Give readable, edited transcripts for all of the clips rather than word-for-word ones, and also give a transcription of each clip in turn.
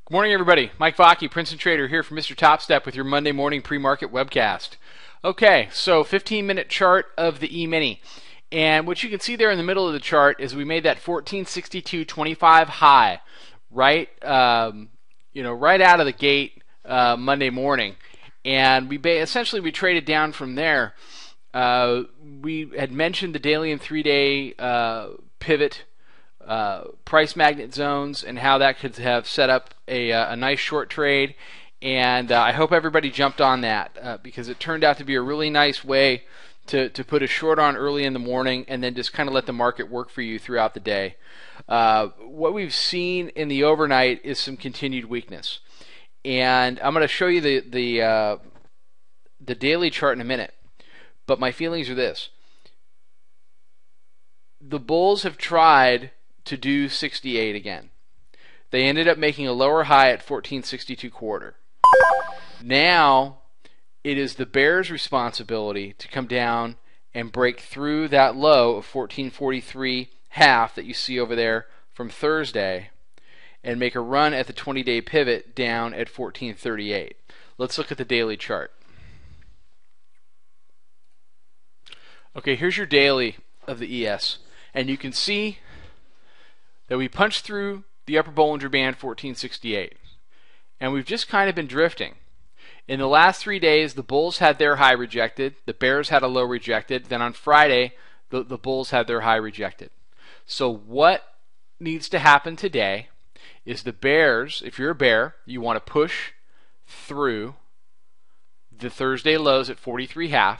Good morning, everybody. Mike Vacchi, Princetontrader here from Mr. Topstep with your Monday morning pre-market webcast. Okay, so 15-minute chart of the E-mini. And what you can see there in the middle of the chart is we made that 1462.25 high right right out of the gate Monday morning. And essentially we traded down from there. We had mentioned the daily and 3-day pivot price magnet zones and how that could have set up a nice short trade, and I hope everybody jumped on that because it turned out to be a really nice way to put a short on early in the morning and then just kind of let the market work for you throughout the day. What we've seen in the overnight is some continued weakness, and I'm going to show you the daily chart in a minute, but my feelings are this. The bulls have tried to do 68 again. They ended up making a lower high at 1462.25. Now it is the bears' responsibility to come down and break through that low of 1443.5 that you see over there from Thursday and make a run at the 20-day pivot down at 1438. Let's look at the daily chart. Okay, here's your daily of the ES, and you can see that we punched through the upper Bollinger Band 1468, and we've just kind of been drifting. In the last 3 days, the bulls had their high rejected, the bears had a low rejected, then on Friday, the bulls had their high rejected. So what needs to happen today is the bears, if you're a bear, you want to push through the Thursday lows at 43.5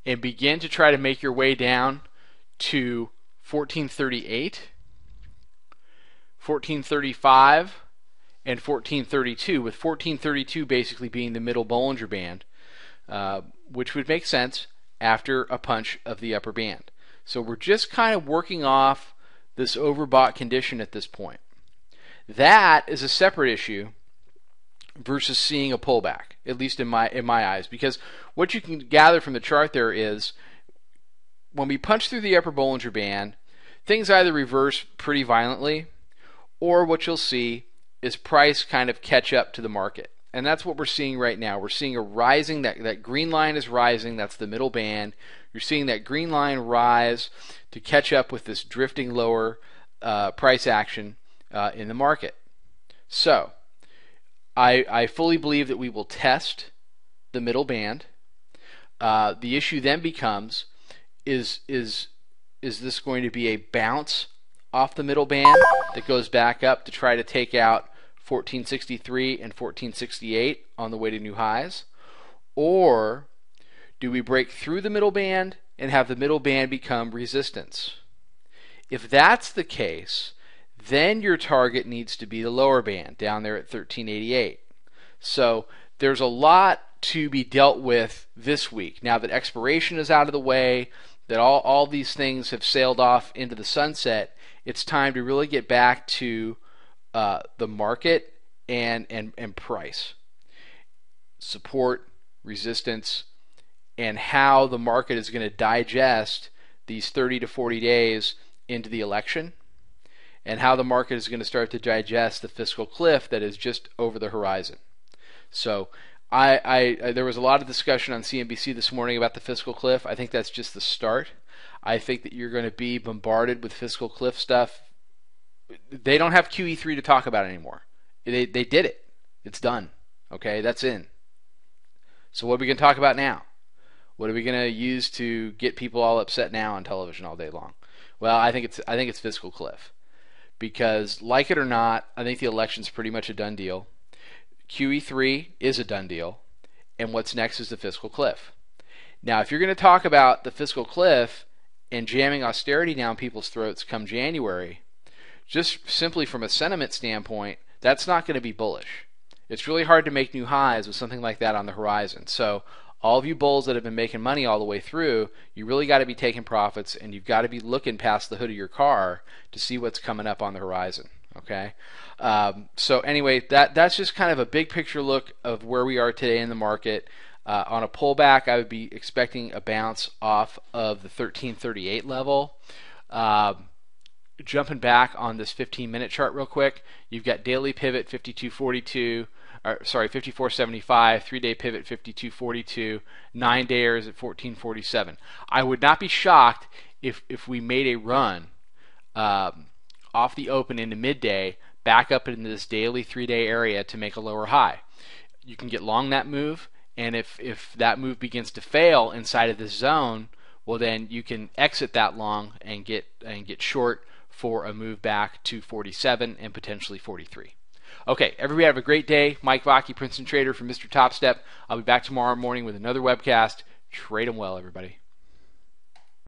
and begin to try to make your way down to 1438, 1435, and 1432, with 1432 basically being the middle Bollinger Band, which would make sense after a punch of the upper band. So we're just kind of working off this overbought condition at this point. That is a separate issue versus seeing a pullback, at least in my eyes, because what you can gather from the chart there is when we punch through the upper Bollinger Band, things either reverse pretty violently, or what you'll see is price kind of catch up to the market. And that's what we're seeing right now. We're seeing a rising, that green line is rising, that's the middle band. You're seeing that green line rise to catch up with this drifting lower price action in the market. So, I fully believe that we will test the middle band. The issue then becomes, is this going to be a bounce off the middle band that goes back up to try to take out 1463 and 1468 on the way to new highs? Or do we break through the middle band and have the middle band become resistance? If that's the case, then your target needs to be the lower band down there at 1388. So there's a lot to be dealt with this week. Now that expiration is out of the way, that all these things have sailed off into the sunset, it's time to really get back to the market and price, support, resistance, and how the market is going to digest these 30 to 40 days into the election, and how the market is going to start to digest the fiscal cliff that is just over the horizon. So there was a lot of discussion on CNBC this morning about the fiscal cliff. I think that's just the start. I think that you're going to be bombarded with fiscal cliff stuff. They don't have QE3 to talk about anymore. They did it. It's done. Okay, that's in. So what are we going to talk about now? What are we going to use to get people all upset now on television all day long? Well, I think it's fiscal cliff, because like it or not, I think the election's pretty much a done deal. QE3 is a done deal, and what's next is the fiscal cliff. Now, if you're going to talk about the fiscal cliff and jamming austerity down people's throats come January, just simply from a sentiment standpoint, that's not going to be bullish. It's really hard to make new highs with something like that on the horizon. So all of you bulls that have been making money all the way through, you really got to be taking profits, and you've got to be looking past the hood of your car to see what's coming up on the horizon. Okay, so anyway, that's just kind of a big picture look of where we are today in the market. On a pullback, I would be expecting a bounce off of the 1338 level. jumping back on this 15-minute chart real quick, you've got daily pivot 52.42, or sorry, 54.75, 3-day pivot 52.42, 9-dayers at 14.47. I would not be shocked if we made a run off the open into midday, back up into this daily 3-day area to make a lower high. You can get long that move, and if that move begins to fail inside of this zone, well then you can exit that long and get short for a move back to 47 and potentially 43. Okay, everybody have a great day. Mike Vacchi, Princeton Trader from Mr. Topstep. I'll be back tomorrow morning with another webcast. Trade 'em well, everybody.